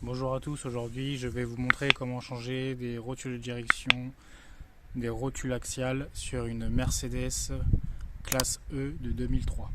Bonjour à tous, aujourd'hui je vais vous montrer comment changer des rotules de direction, des rotules axiales sur une Mercedes classe E de 2003.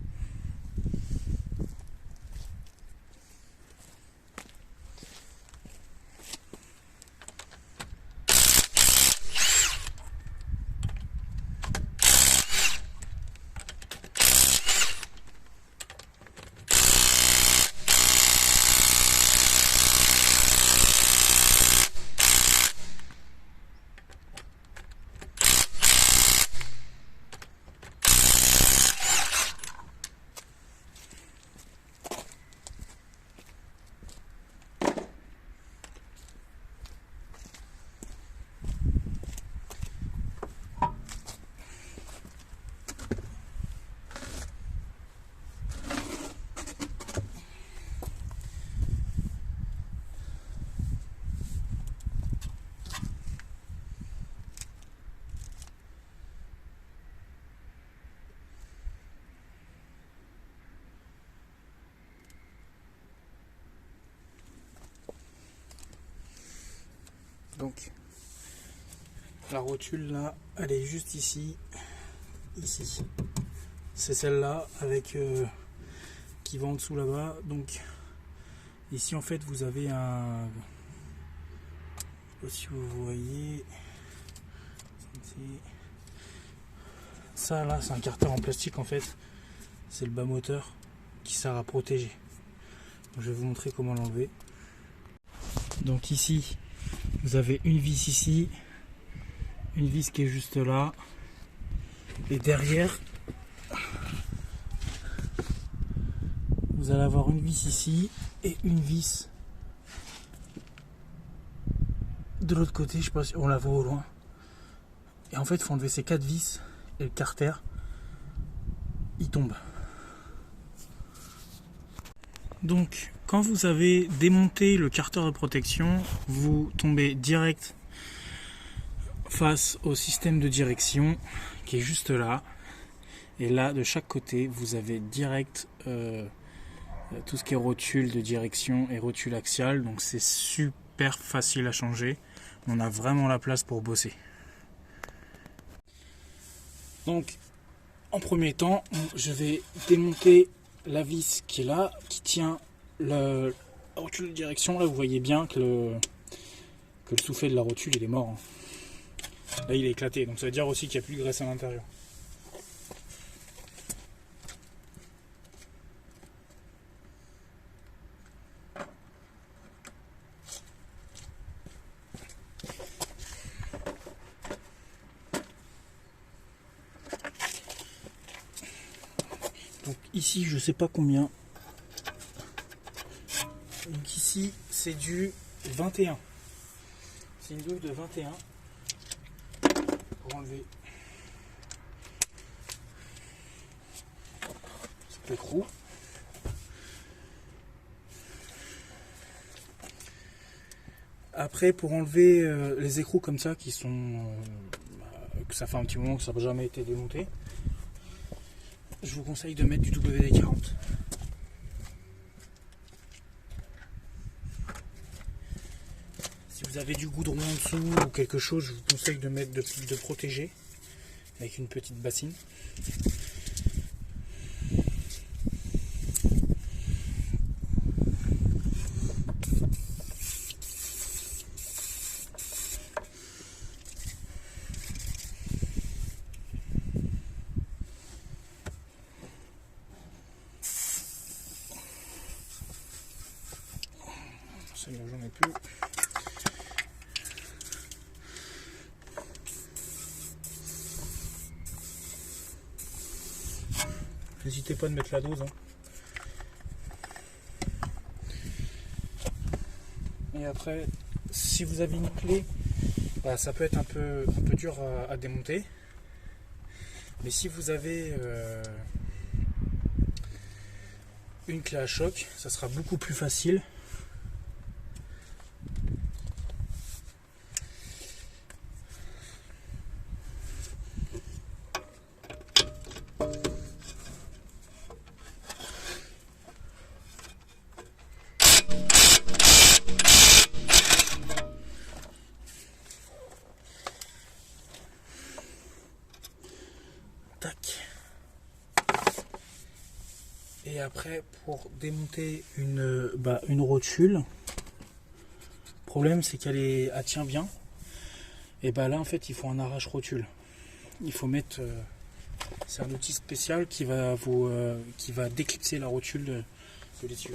Donc la rotule là, elle est juste ici. C'est celle-là avec qui va en dessous là-bas. Donc ici en fait vous avez un, je sais pas si vous voyez, ça là c'est un carter en plastique en fait. C'est le bas moteur qui sert à protéger. Donc, je vais vous montrer comment l'enlever. Donc ici vous avez une vis ici, une vis qui est juste là, et derrière vous allez avoir une vis ici et une vis de l'autre côté. Je sais pas si on la voit au loin. Et en fait il faut enlever ces 4 vis et le carter il tombe. Donc quand vous avez démonté le carter de protection, vous tombez direct face au système de direction qui est juste là. Et là de chaque côté vous avez direct tout ce qui est rotule de direction et rotule axiale. Donc c'est super facile à changer. On a vraiment la place pour bosser. Donc en premier temps je vais démonter la vis qui est là, qui tient la rotule de direction. Là vous voyez bien que le soufflet de la rotule il est mort, hein. Là il est éclaté, donc ça veut dire aussi qu'il n'y a plus de graisse à l'intérieur. Donc ici je sais pas combien. Donc ici c'est du 21. C'est une douille de 21 pour enlever cet écrou. Après pour enlever les écrous comme ça qui sont que ça fait un petit moment que ça n'a jamais été démonté, je vous conseille de mettre du WD-40. Si vous avez du goudron en dessous ou quelque chose, je vous conseille de mettre de protéger avec une petite bassine. Ça, j'en ai plus. N'hésitez pas à mettre la dose, hein. Et après, si vous avez une clé, bah, ça peut être un peu dur à démonter. Mais si vous avez une clé à choc, ça sera beaucoup plus facile. Et après, pour démonter une rotule, le problème c'est qu'elle tient bien. Et là en fait il faut un arrache rotule. Il faut mettre, c'est un outil spécial qui va déclipser la rotule de l'essieu.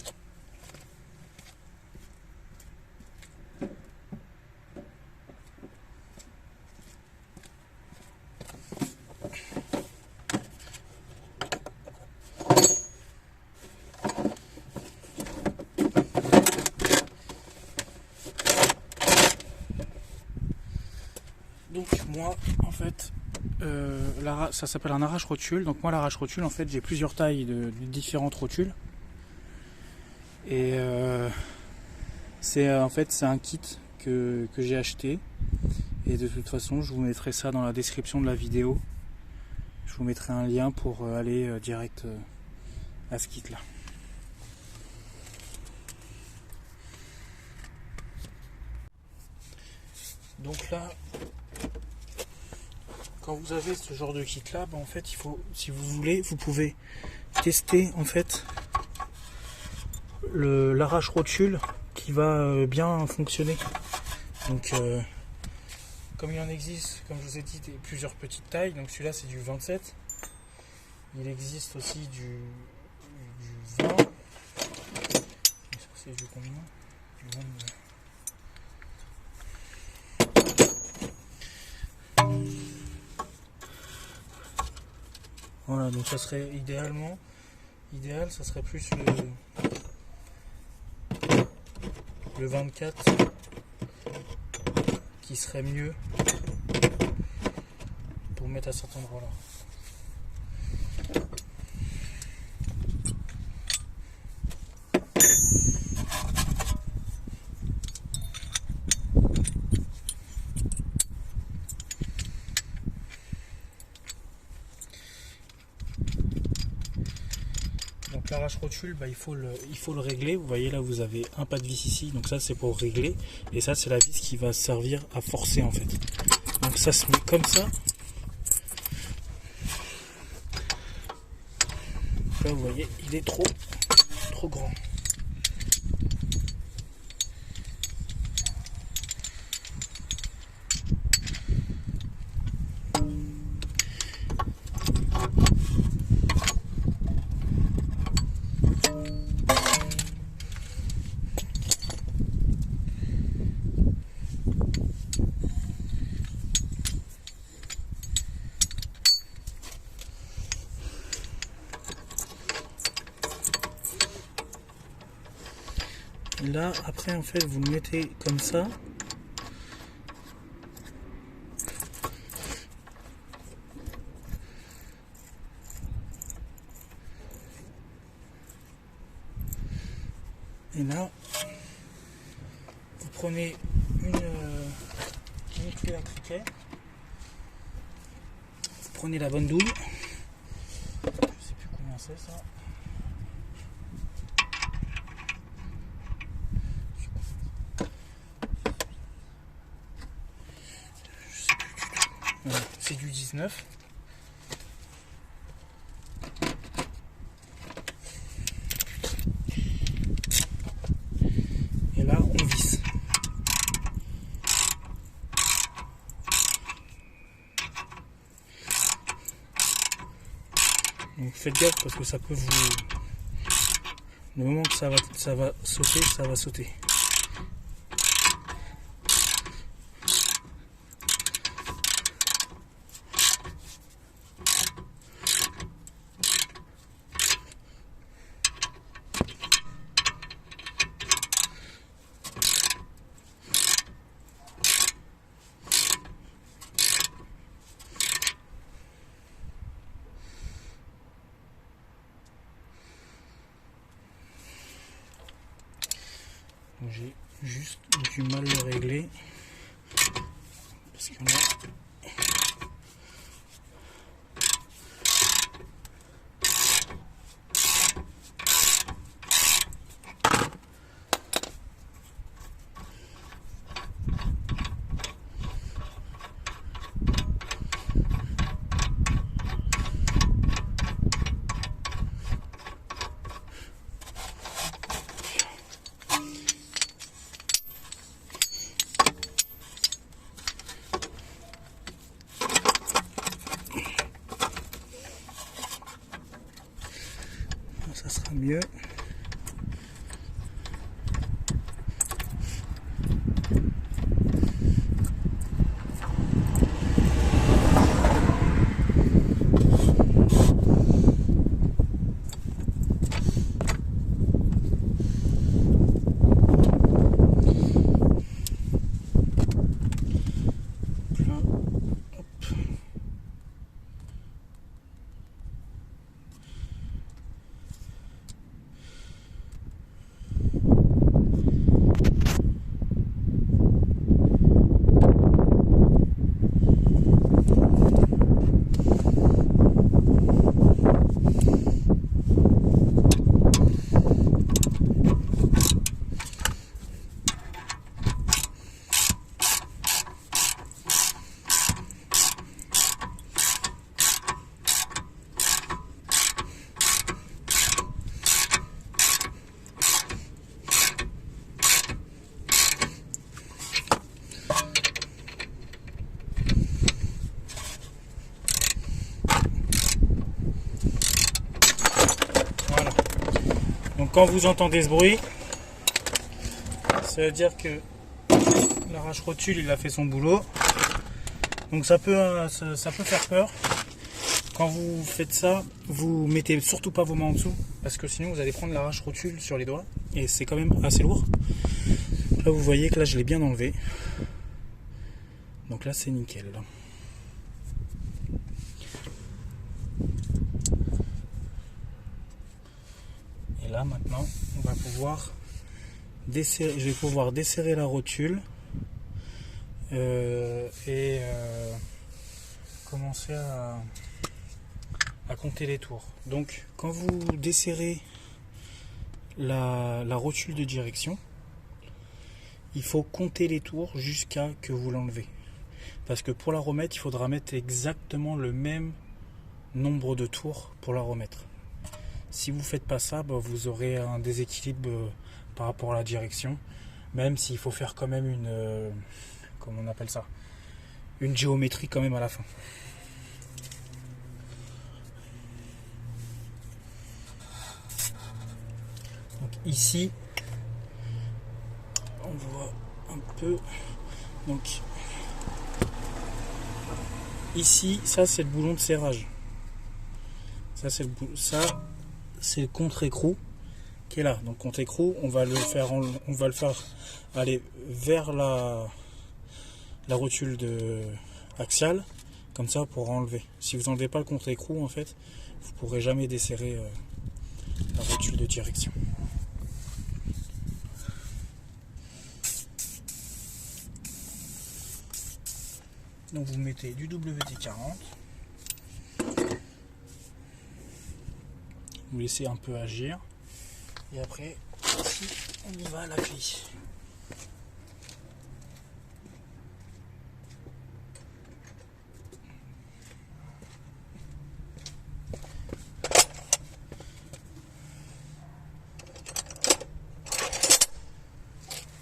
Donc moi en fait ça s'appelle un arrache rotule. Donc moi l'arrache rotule en fait j'ai plusieurs tailles de différentes rotules. Et c'est un kit que j'ai acheté. Et de toute façon je vous mettrai ça dans la description de la vidéo. Je vous mettrai un lien pour aller direct à ce kit là. Donc là, quand vous avez ce genre de kit là, en fait il faut, si vous voulez, vous pouvez tester en fait l'arrache rotule qui va bien fonctionner. Donc comme il en existe, comme je vous ai dit, plusieurs petites tailles. Donc celui-là c'est du 27. Il existe aussi du 20. Et ça c'est du combien? Du 22. Voilà, donc ça serait idéal, ça serait plus le 24 qui serait mieux pour mettre à cet endroit là. L'arrache rotule, il faut le régler. Vous voyez là, vous avez un pas de vis ici, donc ça c'est pour régler, et ça c'est la vis qui va servir à forcer en fait. Donc ça se met comme ça. Là vous voyez, il est trop grand. Là après en fait vous le mettez comme ça. Et là vous prenez une clé à criquet. Vous prenez la bonne douille. Je sais plus combien c'est ça. C'est du 19. Et là on visse. Donc faites gaffe parce que ça peut vous... Le moment que ça va sauter, ça va sauter. J'ai juste du mal à le régler parce que là milieu. Quand vous entendez ce bruit, ça veut dire que l'arrache-rotule il a fait son boulot. Donc ça peut faire peur. Quand vous faites ça, vous mettez surtout pas vos mains en dessous, parce que sinon vous allez prendre l'arrache-rotule sur les doigts et c'est quand même assez lourd. Là vous voyez que là je l'ai bien enlevé. Donc là c'est nickel. Là maintenant on va pouvoir desserrer, je vais pouvoir desserrer la rotule et commencer à compter les tours. Donc quand vous desserrez la rotule de direction, il faut compter les tours jusqu'à que vous l'enlevez, parce que pour la remettre il faudra mettre exactement le même nombre de tours pour la remettre. Si vous ne faites pas ça, vous aurez un déséquilibre par rapport à la direction, même s'il faut faire quand même une, comment on appelle ça, une géométrie quand même à la fin. Donc ici, on voit un peu. Donc ici, ça c'est le boulon de serrage. C'est le contre-écrou qui est là. Donc contre-écrou, on va le faire aller vers la rotule axiale, comme ça pour enlever. Si vous n'enlevez pas le contre-écrou, en fait, vous ne pourrez jamais desserrer la rotule de direction. Donc vous mettez du WD-40. Vous laissez un peu agir et après ici, on y va à la clé.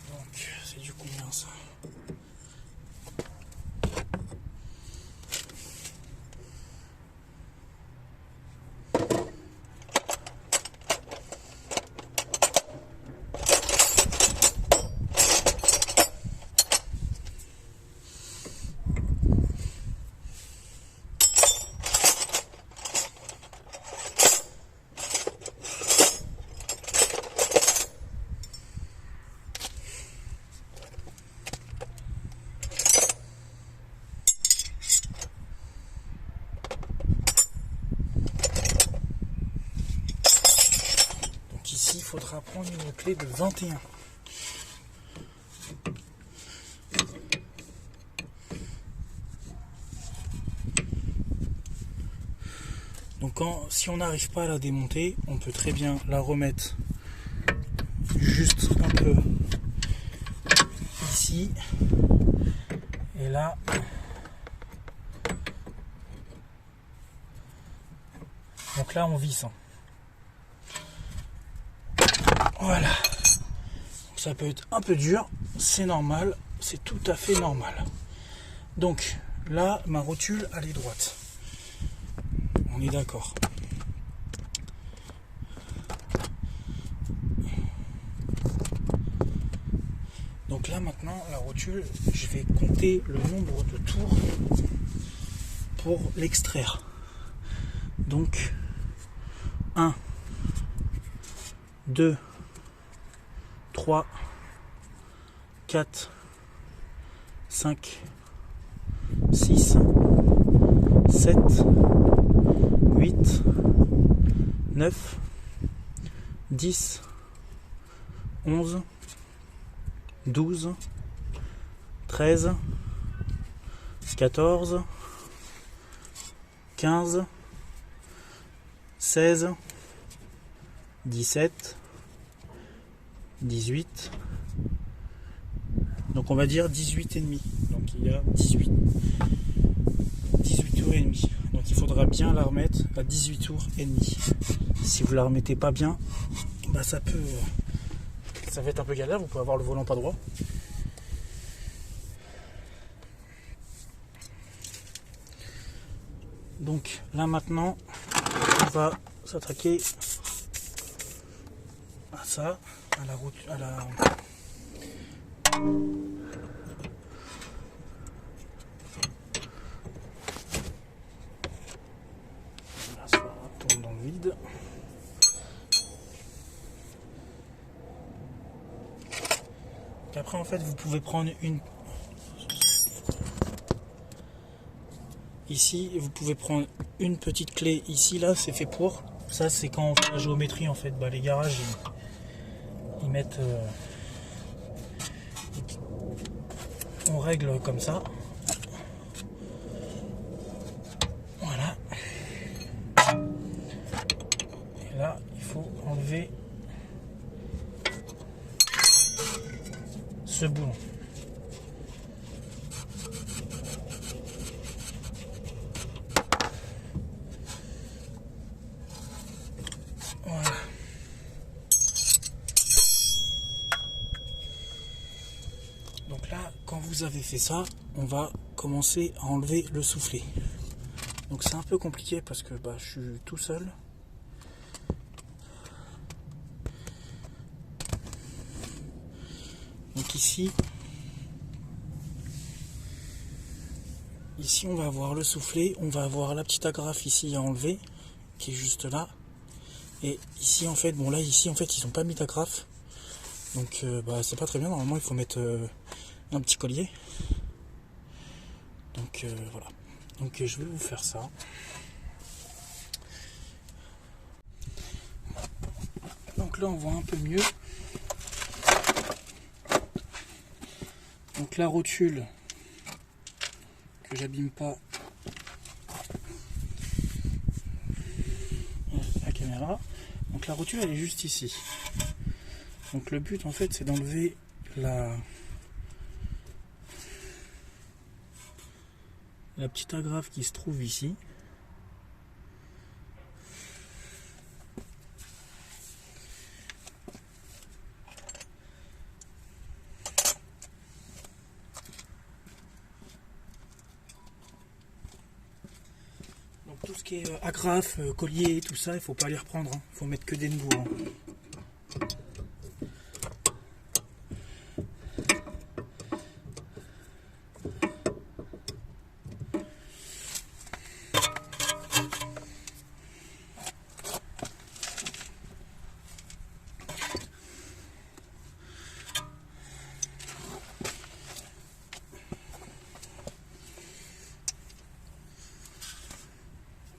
Donc c'est du combien ça? Ici, il faudra prendre une clé de 21. Donc si on n'arrive pas à la démonter, on peut très bien la remettre juste un peu ici. Et là, donc là on visse. Voilà. Donc ça peut être un peu dur, c'est normal, c'est tout à fait normal. Donc là, ma rotule, elle est droite. On est d'accord. Donc là maintenant, la rotule, je vais compter le nombre de tours pour l'extraire. Donc 1, 2, 3, 4, 5, 6, 7, 8, 9, 10, 11, 12, 13, 14, 15, 16, 17, 18, donc on va dire 18 et demi. Donc il y a 18 tours et demi. Donc il faudra bien la remettre à 18 tours et demi. Si vous la remettez pas bien, bah ça va être un peu galère, vous pouvez avoir le volant pas droit. Donc là maintenant, on va s'attaquer à ça, à la route, à la... Là, ça tombe dans le vide. Et après en fait vous pouvez prendre une... Ici, vous pouvez prendre une petite clé ici, là, c'est fait pour. Ça, c'est quand on fait la géométrie, en fait. Bah, les garages, ils mettent... on règle comme ça. Voilà. Et là, il faut enlever ce boulon. Voilà. Donc là, quand vous avez fait ça, on va commencer à enlever le soufflet. Donc c'est un peu compliqué parce que bah, je suis tout seul. Donc ici on va avoir le soufflet, on va avoir la petite agrafe ici à enlever, qui est juste là. Et ici en fait, bon là ici en fait ils n'ont pas mis d'agrafe. Donc bah, c'est pas très bien, normalement il faut mettre un petit collier. Donc voilà. Donc je vais vous faire ça. Donc là on voit un peu mieux. Donc la rotule, que j'abîme pas la caméra. Donc la rotule elle est juste ici. Donc le but en fait c'est d'enlever la petite agrafe qui se trouve ici. Donc tout ce qui est agrafe, collier, tout ça, il faut pas les reprendre, hein. Il faut mettre que des nouveaux. Hein.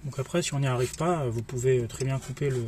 Donc après, si on n'y arrive pas, vous pouvez très bien couper le...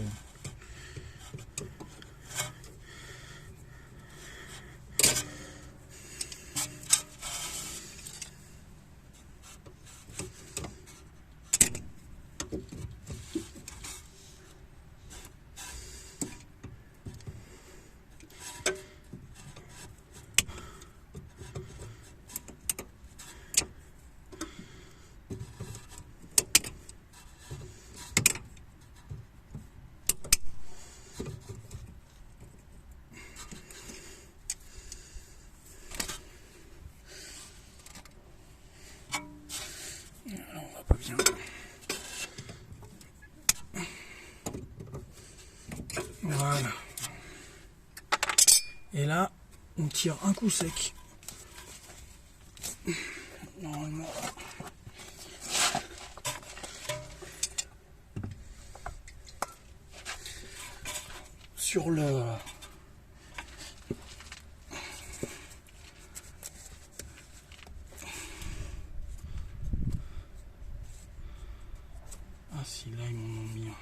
tire un coup sec. Normalement. Sur le... Ah si, là ils m'en ont mis un.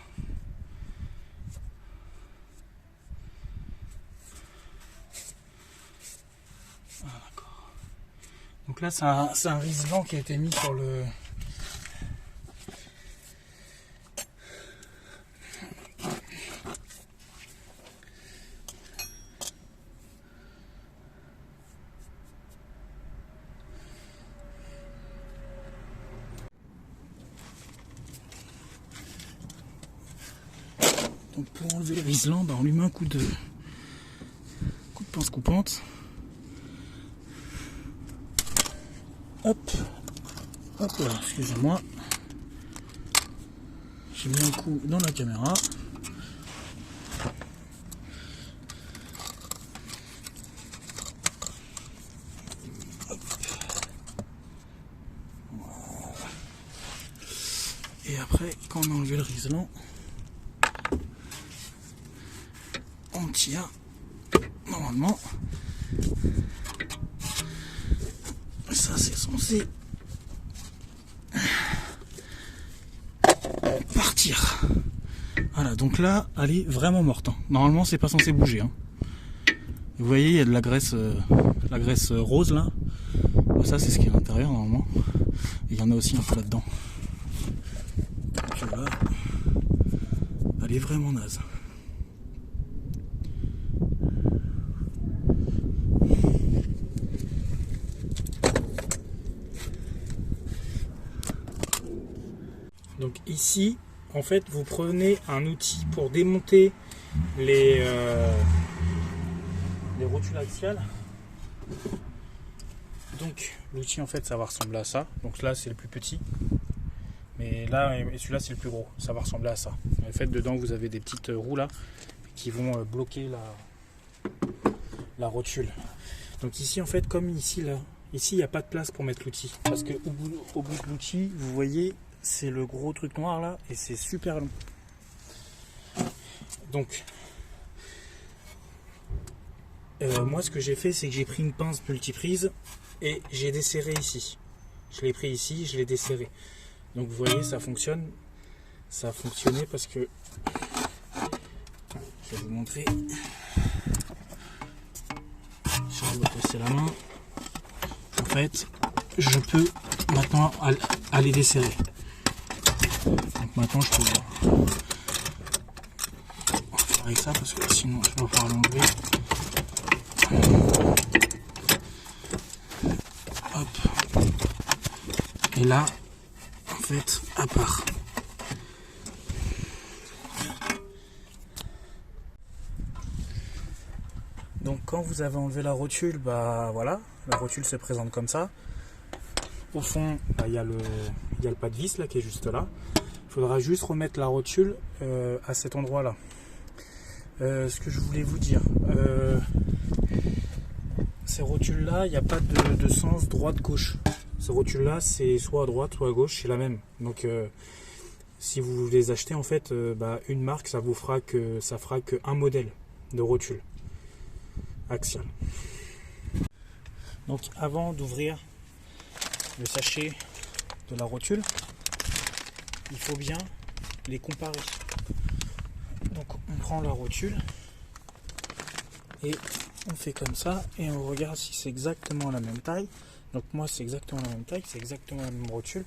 Ah d'accord. Donc là c'est un riselant qui a été mis sur le... Donc pour enlever le riselant, on lui met un coup de pince coupante. Hop, hop là, excusez-moi. J'ai mis un coup dans la caméra. Hop. Voilà. Et après, quand on a enlevé le riselant, on tire normalement. Ça c'est censé partir. Voilà, donc là elle est vraiment morte. Normalement c'est pas censé bouger. Vous voyez, il y a de la graisse rose là. Ça c'est ce qui est à l'intérieur normalement. Et il y en a aussi un peu là-dedans. Donc là, elle est vraiment naze. Donc ici, en fait, vous prenez un outil pour démonter les rotules axiales. Donc l'outil, en fait, ça va ressembler à ça. Donc là, c'est le plus petit. Mais là, et celui-là, c'est le plus gros. Ça va ressembler à ça. En fait, dedans, vous avez des petites roues là qui vont bloquer la rotule. Donc ici, en fait, comme ici, là, ici, il n'y a pas de place pour mettre l'outil. Parce que au bout de l'outil, vous voyez... C'est le gros truc noir là et c'est super long. Donc moi ce que j'ai fait c'est que j'ai pris une pince multiprise et j'ai desserré ici. Je l'ai pris ici, je l'ai desserré. Donc vous voyez ça fonctionne. Ça a fonctionné parce que je vais vous montrer. Je vais vous passer la main. En fait je peux maintenant aller desserrer. Donc maintenant je peux voir. On va faire avec ça parce que sinon je vais pas l'enlever. Hop. Et là, en fait, à part. Donc quand vous avez enlevé la rotule, bah voilà, la rotule se présente comme ça. Au fond, bah, il y a le pas de vis là qui est juste là. Il faudra juste remettre la rotule à cet endroit là. Ce que je voulais vous dire, ces rotules là, il n'y a pas de sens droite-gauche. Ces rotules là, c'est soit à droite, soit à gauche, c'est la même. Donc si vous les achetez en fait, une marque, ça fera qu'un modèle de rotule axiale. Donc avant d'ouvrir le sachet de la rotule, il faut bien les comparer. Donc on prend la rotule et on fait comme ça et on regarde si c'est exactement la même taille. Donc moi c'est exactement la même taille, c'est exactement la même rotule.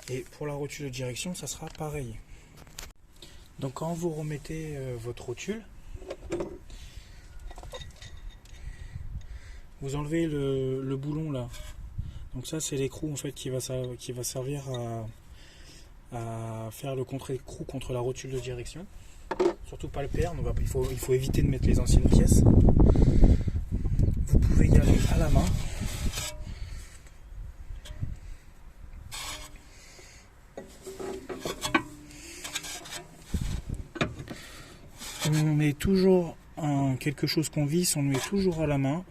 Et pour la rotule de direction, ça sera pareil. Donc quand vous remettez votre rotule, vous enlevez le boulon là. Donc ça c'est l'écrou en fait qui va servir à faire le contre-écrou contre la rotule de direction. Surtout pas le perdre, il faut éviter de mettre les anciennes pièces. Vous pouvez y aller à la main. On met toujours quelque chose qu'on visse, on le met toujours à la main.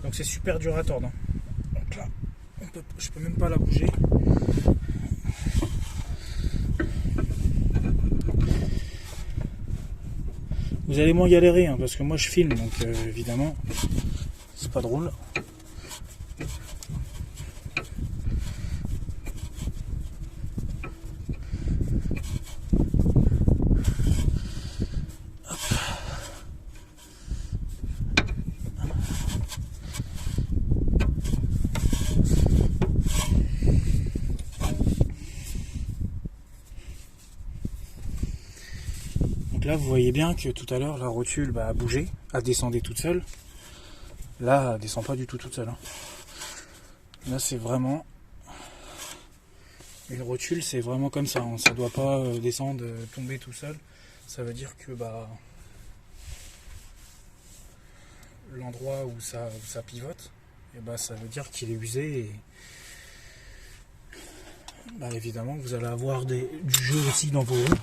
Donc c'est super dur à tordre. Donc là, je peux même pas la bouger. Vous allez moins galérer hein, parce que moi je filme, donc évidemment c'est pas drôle. Là vous voyez bien que tout à l'heure la rotule a bougé, a descendu toute seule. Là elle descend pas du tout toute seule. Là c'est vraiment une rotule, c'est vraiment comme ça. Ça doit pas descendre, tomber tout seul. Ça veut dire que l'endroit où ça pivote, et ça veut dire qu'il est usé et évidemment vous allez avoir du jeu aussi dans vos roues.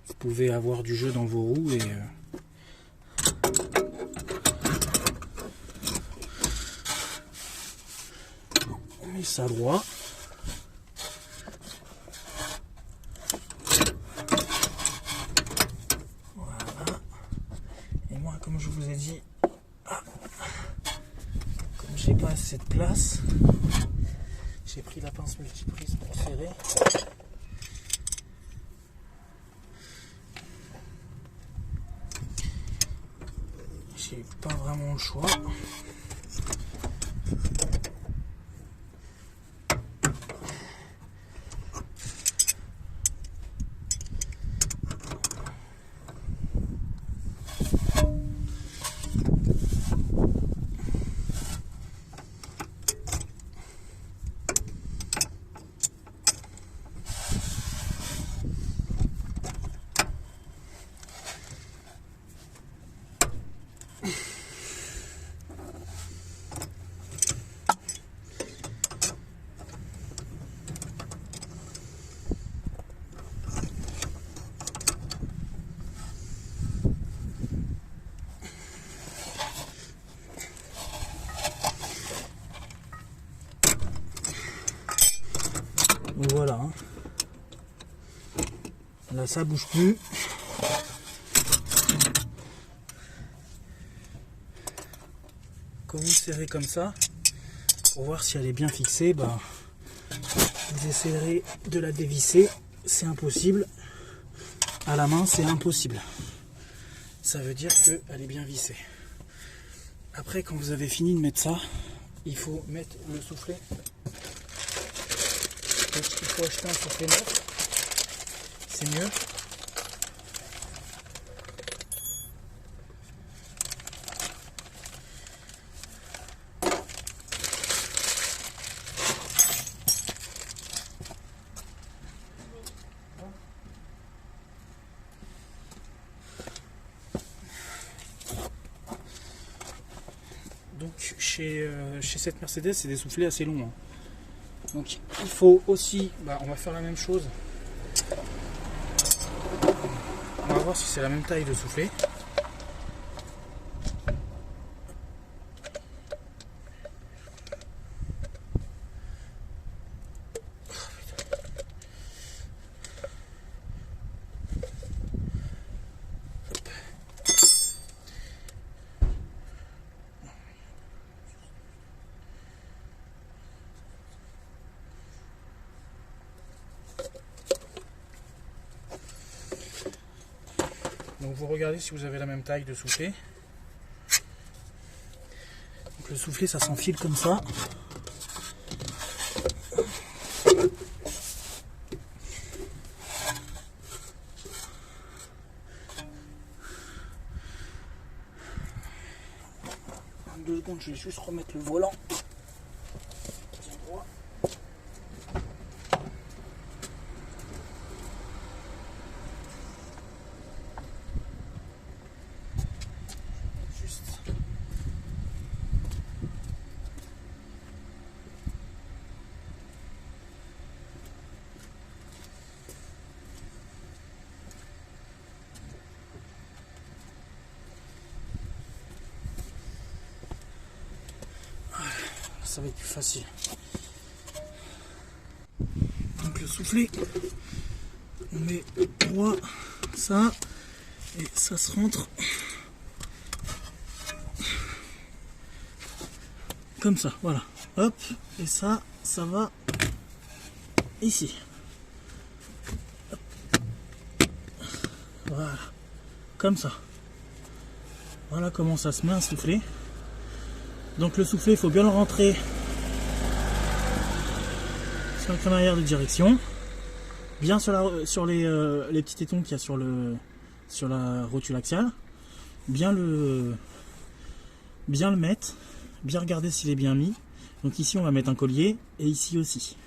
Vous pouvez avoir du jeu dans vos roues et on met ça droit. Voilà. Et moi, comme je vous ai dit, comme j'ai pas assez de place, j'ai pris la pince multiprise pour serrer. J'ai pas vraiment le choix. Donc voilà, hein. Là ça bouge plus. Quand vous serrez comme ça, pour voir si elle est bien fixée, vous essayerez de la dévisser. C'est impossible. À la main, c'est impossible. Ça veut dire qu'elle est bien vissée. Après, quand vous avez fini de mettre ça, il faut mettre le soufflet. Donc, il faut acheter un soufflet neuf, c'est mieux. Donc chez cette Mercedes, c'est des soufflets assez longs. Hein. Donc il faut aussi, on va faire la même chose. On va voir si c'est la même taille de soufflet. Donc vous regardez si vous avez la même taille de soufflet. Donc le soufflet ça s'enfile comme ça. En 2 secondes je vais juste remettre le volant. ça va être plus facile. Donc le soufflet, on met droit, ça, et ça se rentre comme ça, voilà. Hop, et ça va ici. Hop. Voilà, comme ça. Voilà comment ça se met un soufflet. Donc le soufflet, il faut bien le rentrer sur le crémaillère de direction, bien sur les petits tétons qu'il y a sur la rotule axiale, bien le mettre, bien regarder s'il est bien mis. Donc ici on va mettre un collier et ici aussi.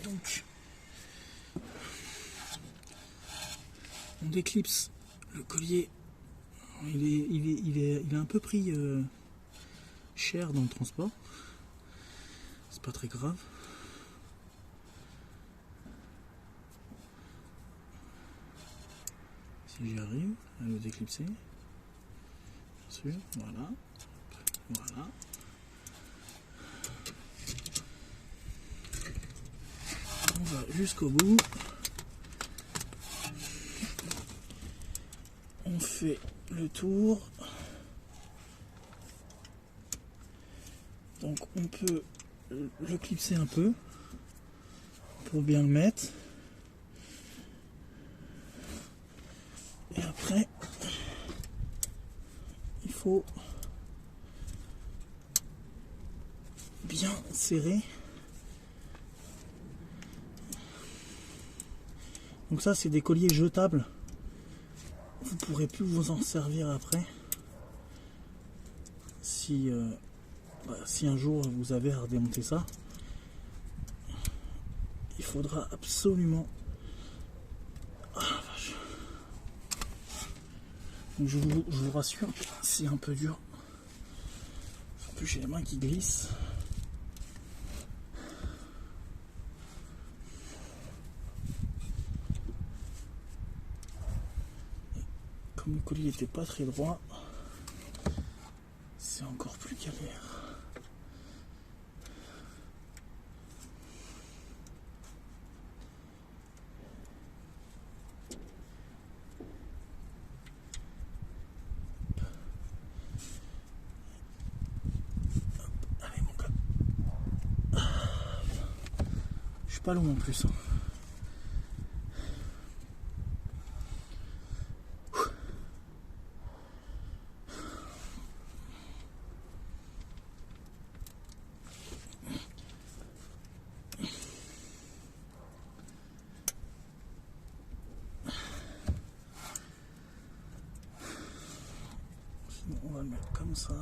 Donc on déclipse le collier. Il est un peu pris cher dans le transport. C'est pas très grave. Si j'y arrive à le déclipser, bien sûr, voilà, voilà. On va jusqu'au bout. On fait le tour. Donc on peut le clipser un peu pour bien le mettre. Et après, il faut bien serrer. Donc ça, c'est des colliers jetables. Vous ne pourrez plus vous en servir après. Si un jour vous avez à redémonter ça, il faudra absolument... Ah la vache. Donc je vous rassure, c'est un peu dur. En plus j'ai les mains qui glissent. Comme le collier n'était pas très droit, c'est encore plus galère. Allez mon gars. Je suis pas long en plus. On va le mettre comme ça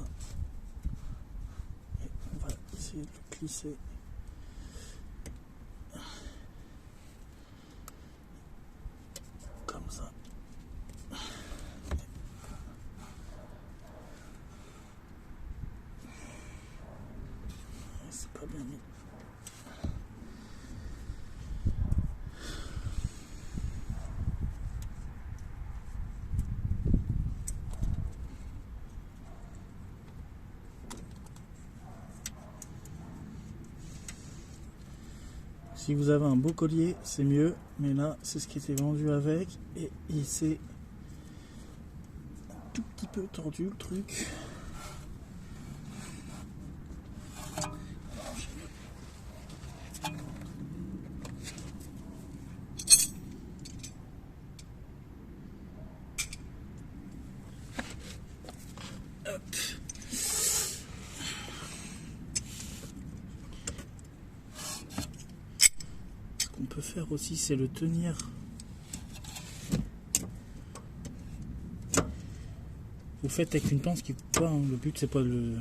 et on va essayer de le glisser comme ça. C'est pas bien mis. Si vous avez un beau collier, c'est mieux, mais là, c'est ce qui était vendu avec, et il s'est un tout petit peu tordu le truc. faire aussi, c'est le tenir. Vous faites avec une pince qui coupe pas, hein. Le but c'est pas de le...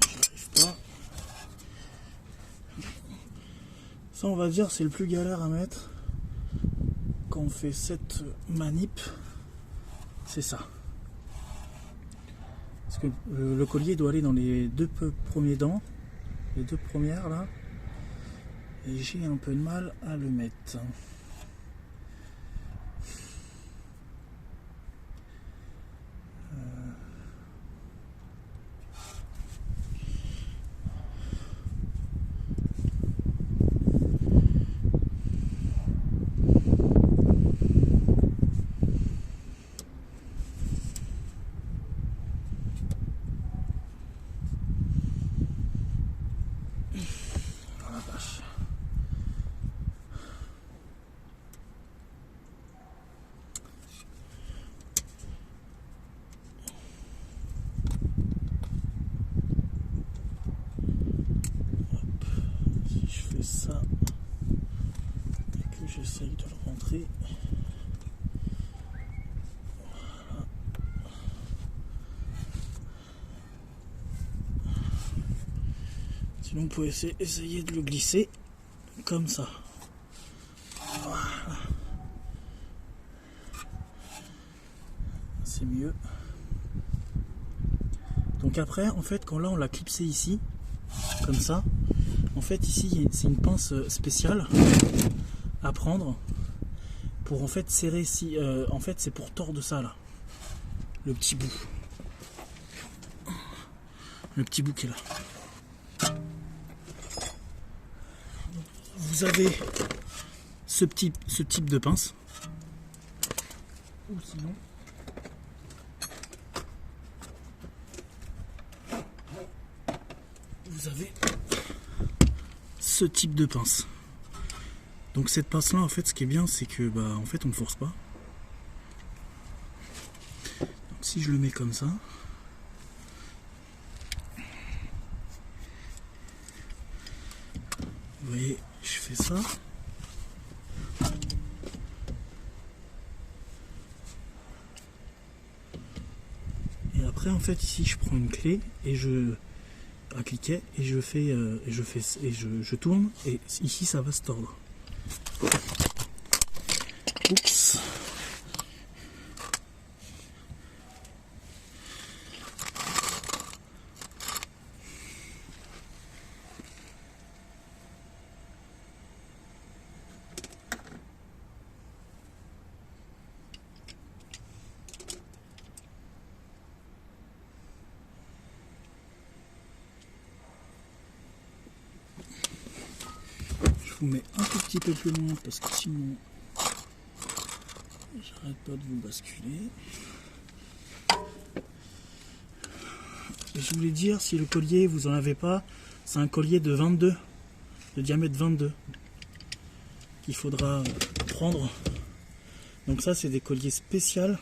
J'arrive pas. Ça on va dire c'est le plus galère à mettre quand on fait cette manip. C'est ça. Parce que le collier doit aller dans les deux premiers dents. Les deux premières là. Et j'ai un peu de mal à le mettre. Ça et que j'essaye de le rentrer. Voilà. Sinon, vous pouvez essayer de le glisser comme ça. Voilà. C'est mieux. Donc après, en fait, quand là on l'a clipsé ici, comme ça. En fait ici c'est une pince spéciale à prendre pour en fait serrer si en fait c'est pour tordre ça là, le petit bout qui est là. Vous avez ce type de pince ou sinon vous avez ce type de pince. Donc cette pince là en fait ce qui est bien c'est que bah en fait on ne force pas. Donc, si je le mets comme ça, vous voyez je fais ça. Et après en fait ici je prends une clé et je à cliquer et je tourne et ici ça va se tordre. Oups. Je vous mets un tout petit peu plus loin parce que sinon j'arrête pas de vous basculer. Et je voulais dire, si le collier vous en avez pas, c'est un collier de 22, de diamètre 22 qu'il faudra prendre. Donc ça c'est des colliers spéciaux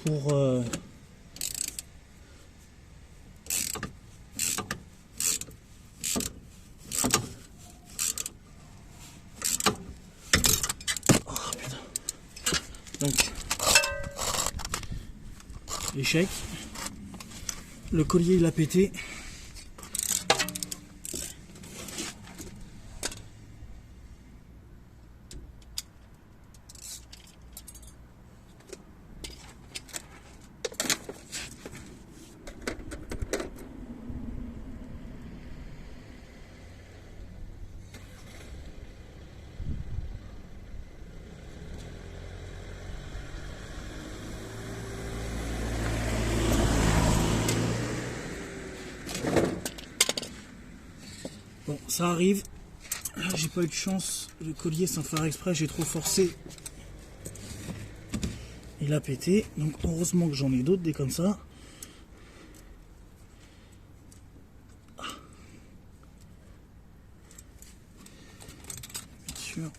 pour donc échec, le collier il a pété. Bon, ça arrive. J'ai pas eu de chance. Le collier sans faire exprès, j'ai trop forcé. Il a pété. Donc heureusement que j'en ai d'autres des comme ça. Bien sûr.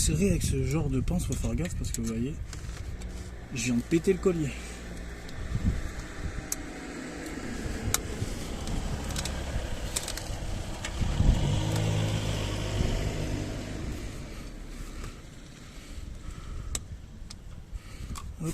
serrer avec ce genre de pince, faut faire gaffe parce que vous voyez, je viens de péter le collier. Hop.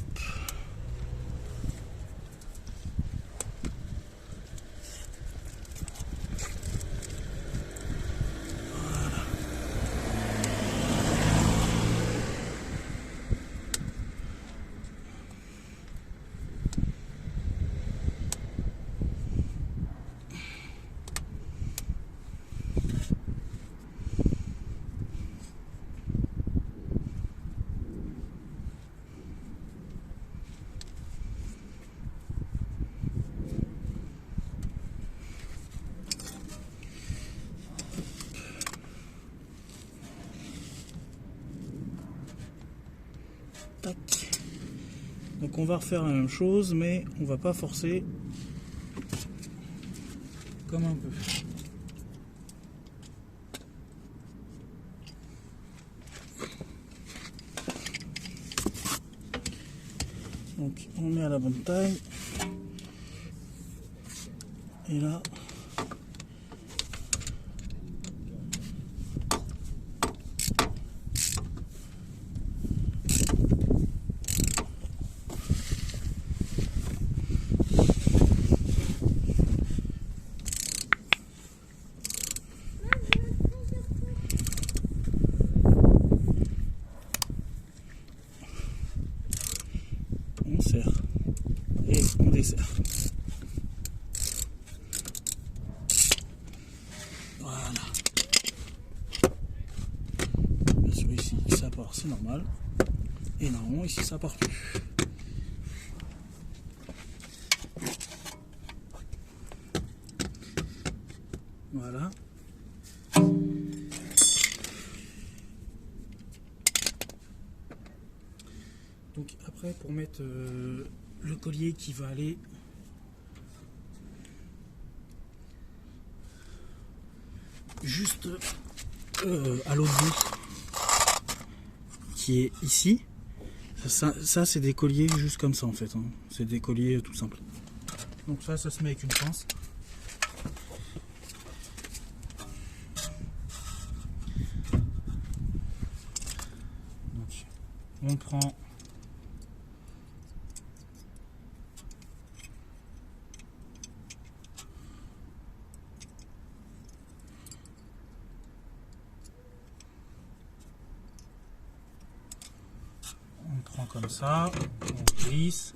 Tac. Donc on va refaire la même chose, mais on va pas forcer, comme un peu. Donc on met à la bonne taille. Et là, on serre et on desserre. Voilà. Bien sûr ici ça part, c'est normal. Et non, ici ça part plus. Voilà. Donc après pour mettre le collier qui va aller juste à l'autre bout qui est ici, ça c'est des colliers juste comme ça en fait, hein. C'est des colliers tout simples. Donc ça se met avec une pince. Donc on prend comme ça, on glisse.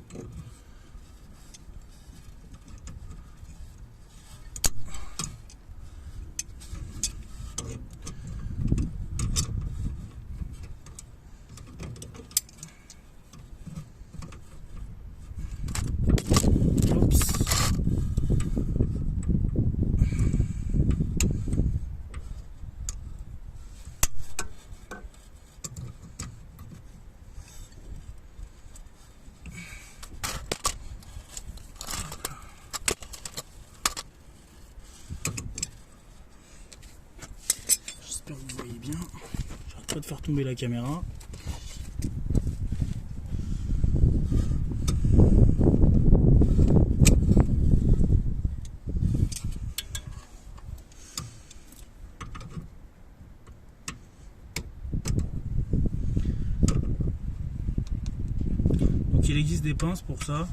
J'espère que vous voyez bien. J'arrête pas de faire tomber la caméra. Donc il existe des pinces pour ça.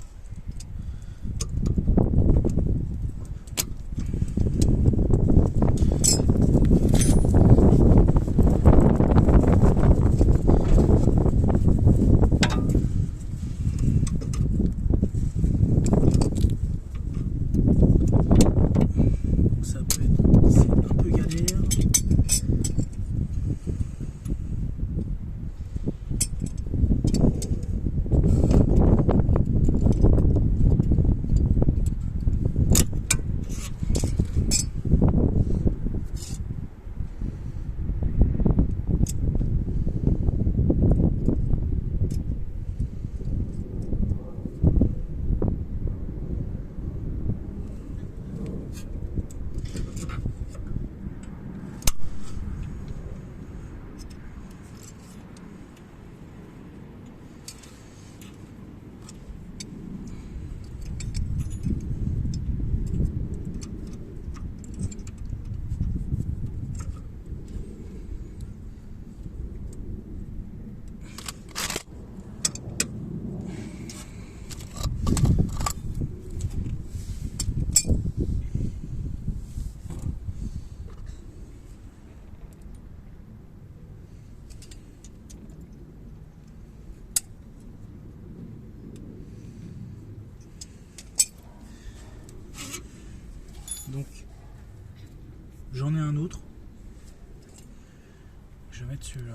celui-là.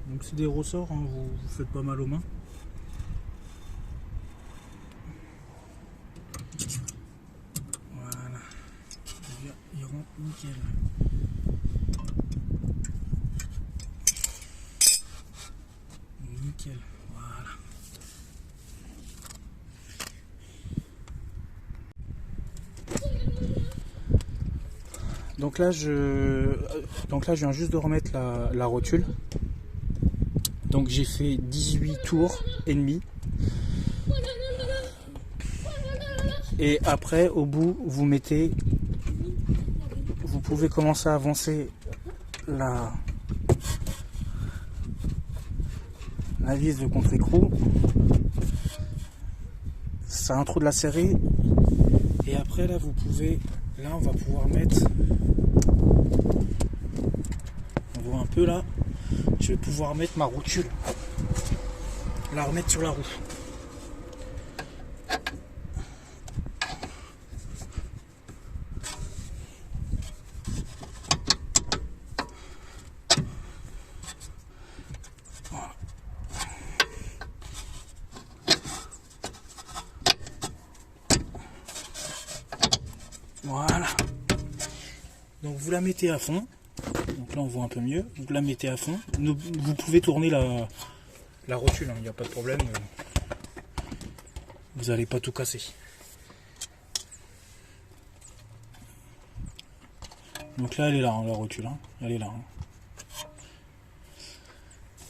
Donc c'est des ressorts, hein, vous faites pas mal aux mains. Voilà. Il rentre nickel. Nickel. Voilà. Donc là je viens juste de remettre la rotule. Donc j'ai fait 18 tours et demi. Et après au bout vous pouvez commencer à avancer la vis de contre-écrou. Ça a un trou de la serrée. Et après là on va pouvoir mettre, on voit un peu là, je vais pouvoir mettre ma rotule, la remettre sur la roue. Voilà. Donc vous la mettez à fond. Donc là on voit un peu mieux. Vous la mettez à fond. Vous pouvez tourner la rotule, hein, il n'y a pas de problème. Vous n'allez pas tout casser. Donc là elle est là, hein, la rotule. Hein, elle est là. Hein.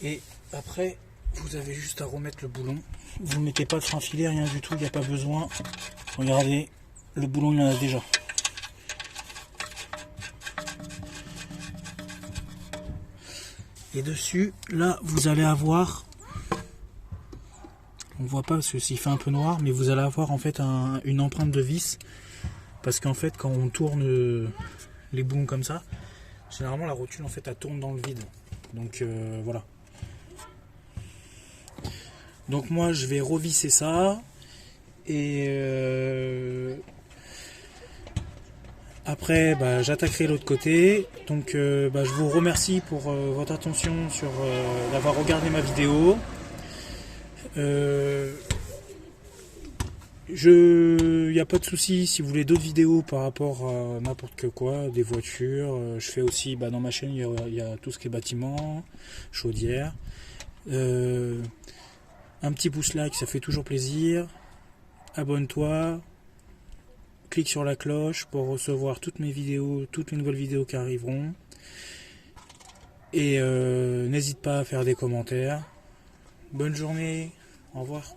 Et après vous avez juste à remettre le boulon. Vous ne mettez pas de frein filet, rien du tout, il n'y a pas besoin. Regardez, le boulon il y en a déjà. Et dessus, là, vous allez avoir, on voit pas parce que s'il fait un peu noir, mais vous allez avoir en fait une empreinte de vis, parce qu'en fait, quand on tourne les boulons comme ça, généralement la rotule en fait elle tourne dans le vide. Donc voilà. Donc moi, je vais revisser ça et après, j'attaquerai l'autre côté. Donc, je vous remercie pour votre attention, d'avoir regardé ma vidéo. Il n'y a pas de souci si vous voulez d'autres vidéos par rapport à n'importe quoi, des voitures. Je fais aussi, dans ma chaîne, il y a tout ce qui est bâtiment, chaudière. Un petit pouce like, ça fait toujours plaisir. Abonne-toi. Clique sur la cloche pour recevoir toutes mes vidéos, toutes les nouvelles vidéos qui arriveront. Et n'hésite pas à faire des commentaires. Bonne journée, au revoir.